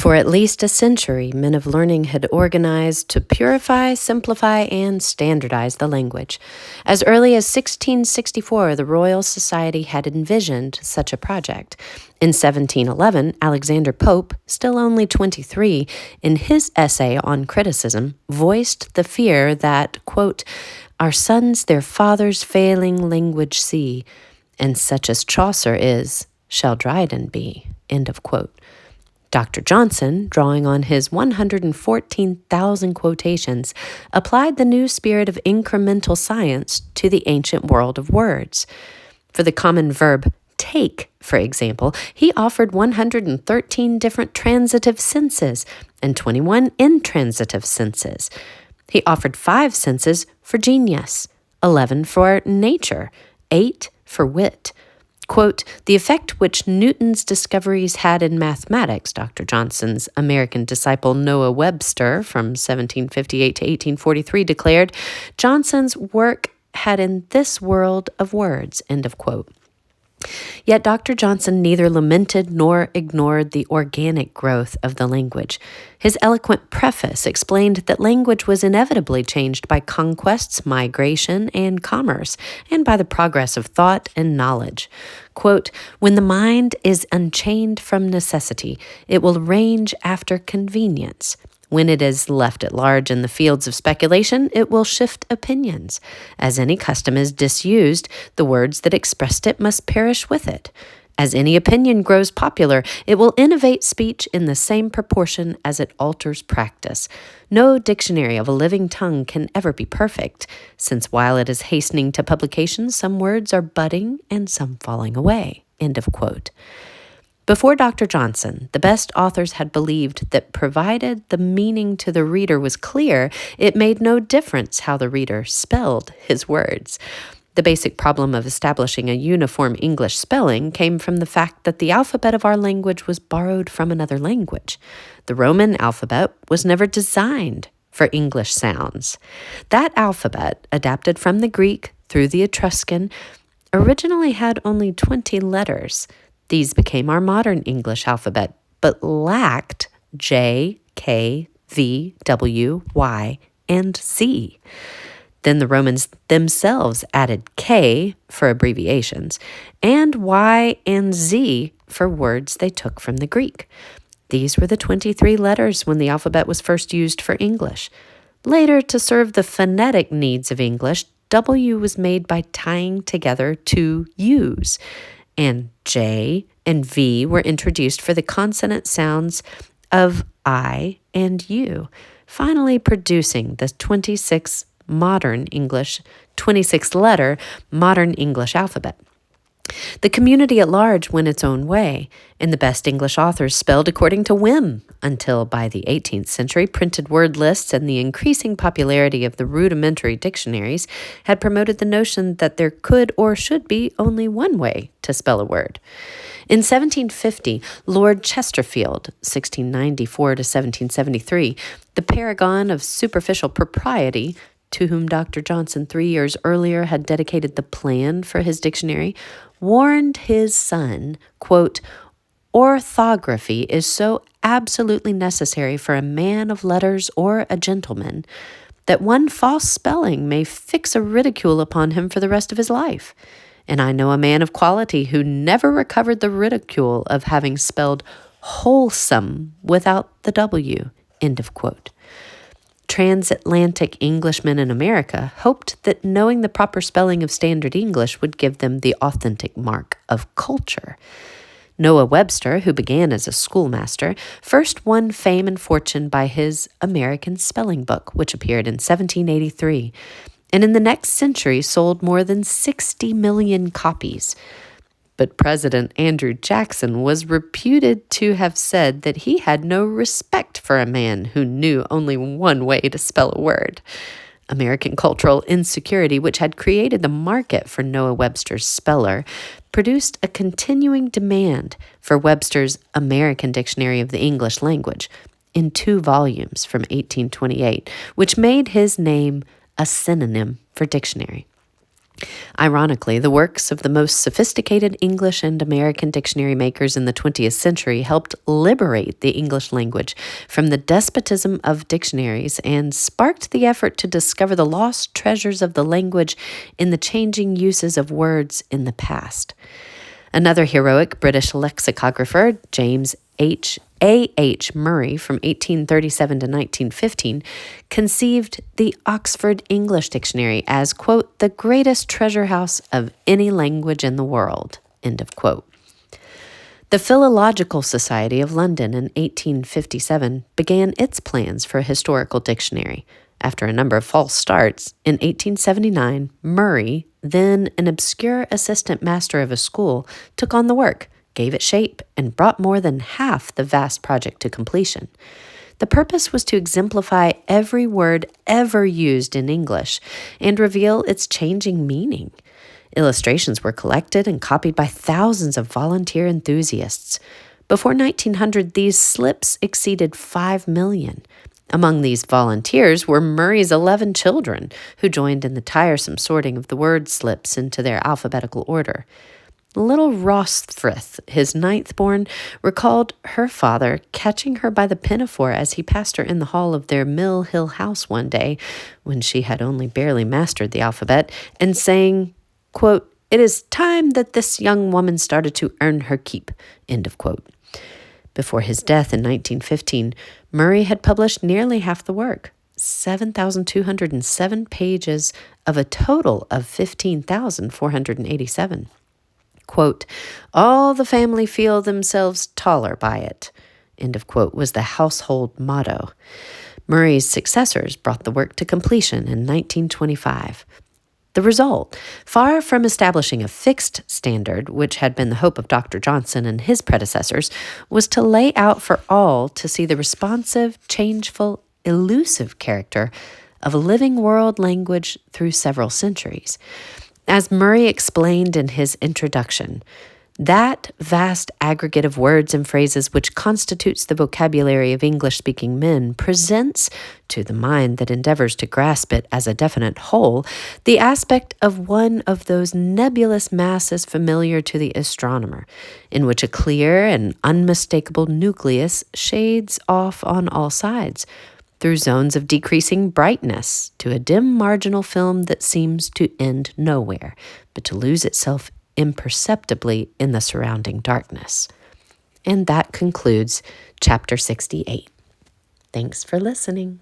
For at least a century, men of learning had organized to purify, simplify, and standardize the language. As early as 1664, the Royal Society had envisioned such a project. In 1711, Alexander Pope, still only 23, in his essay on criticism, voiced the fear that, quote, "Our sons their fathers' failing language see, and such as Chaucer is, shall Dryden be," end of quote. Dr. Johnson, drawing on his 114,000 quotations, applied the new spirit of incremental science to the ancient world of words. For the common verb take, for example, he offered 113 different transitive senses and 21 intransitive senses. He offered 5 senses for genius, 11 for nature, 8 for wit. Quote, "The effect which Newton's discoveries had in mathematics," Dr. Johnson's American disciple Noah Webster from 1758 to 1843 declared, "Johnson's work had in this world of words," end of quote. Yet Dr. Johnson neither lamented nor ignored the organic growth of the language. His eloquent preface explained that language was inevitably changed by conquests, migration, and commerce, and by the progress of thought and knowledge. Quote, "When the mind is unchained from necessity, it will range after convenience. When it is left at large in the fields of speculation, it will shift opinions. As any custom is disused, the words that expressed it must perish with it. As any opinion grows popular, it will innovate speech in the same proportion as it alters practice. No dictionary of a living tongue can ever be perfect, since while it is hastening to publication, some words are budding and some falling away." End of quote. Before Dr. Johnson, the best authors had believed that provided the meaning to the reader was clear, it made no difference how the reader spelled his words. The basic problem of establishing a uniform English spelling came from the fact that the alphabet of our language was borrowed from another language. The Roman alphabet was never designed for English sounds. That alphabet, adapted from the Greek through the Etruscan, originally had only 20 letters. These became our modern English alphabet, but lacked J, K, V, W, Y, and Z. Then the Romans themselves added K for abbreviations and Y and Z for words they took from the Greek. These were the 23 letters when the alphabet was first used for English. Later, to serve the phonetic needs of English, W was made by tying together 2 U's. And J and V were introduced for the consonant sounds of I and U, finally producing the 26 letter modern English alphabet. The community at large went its own way, and the best English authors spelled according to whim, until by the 18th century, printed word lists and the increasing popularity of the rudimentary dictionaries had promoted the notion that there could or should be only one way to spell a word. In 1750, Lord Chesterfield, 1694 to 1773, the paragon of superficial propriety, to whom Dr. Johnson 3 years earlier had dedicated the plan for his dictionary, warned his son, quote, "Orthography is so absolutely necessary for a man of letters or a gentleman that one false spelling may fix a ridicule upon him for the rest of his life. And I know a man of quality who never recovered the ridicule of having spelled wholesome without the W," end of quote. Transatlantic Englishmen in America hoped that knowing the proper spelling of Standard English would give them the authentic mark of culture. Noah Webster, who began as a schoolmaster, first won fame and fortune by his American Spelling Book, which appeared in 1783, and in the next century sold more than 60 million copies. But President Andrew Jackson was reputed to have said that he had no respect for a man who knew only one way to spell a word. American cultural insecurity, which had created the market for Noah Webster's speller, produced a continuing demand for Webster's American Dictionary of the English Language in 2 volumes from 1828, which made his name a synonym for dictionary. Ironically, the works of the most sophisticated English and American dictionary makers in the 20th century helped liberate the English language from the despotism of dictionaries and sparked the effort to discover the lost treasures of the language in the changing uses of words in the past. Another heroic British lexicographer, James A.H. Murray, from 1837 to 1915, conceived the Oxford English Dictionary as, quote, the greatest treasure house of any language in the world, end of quote. The Philological Society of London in 1857 began its plans for a historical dictionary. After a number of false starts, in 1879, Murray, then an obscure assistant master of a school, took on the work, gave it shape, and brought more than half the vast project to completion. The purpose was to exemplify every word ever used in English and reveal its changing meaning. Illustrations were collected and copied by thousands of volunteer enthusiasts. Before 1900, these slips exceeded 5 million. Among these volunteers were Murray's 11 children, who joined in the tiresome sorting of the word slips into their alphabetical order. Little Rosfrith, his ninth-born, recalled her father catching her by the pinafore as he passed her in the hall of their Mill Hill house one day, when she had only barely mastered the alphabet, and saying, quote, "It is time that this young woman started to earn her keep," end of quote. Before his death in 1915, Murray had published nearly half the work, 7,207 pages of a total of 15,487. Quote, "All the family feel themselves taller by it," end of quote, was the household motto. Murray's successors brought the work to completion in 1925. The result, far from establishing a fixed standard, which had been the hope of Dr. Johnson and his predecessors, was to lay out for all to see the responsive, changeful, elusive character of a living world language through several centuries. As Murray explained in his introduction, that vast aggregate of words and phrases which constitutes the vocabulary of English-speaking men presents, to the mind that endeavors to grasp it as a definite whole, the aspect of one of those nebulous masses familiar to the astronomer, in which a clear and unmistakable nucleus shades off on all sides, through zones of decreasing brightness, to a dim marginal film that seems to end nowhere, but to lose itself imperceptibly in the surrounding darkness. And that concludes Chapter 68. Thanks for listening.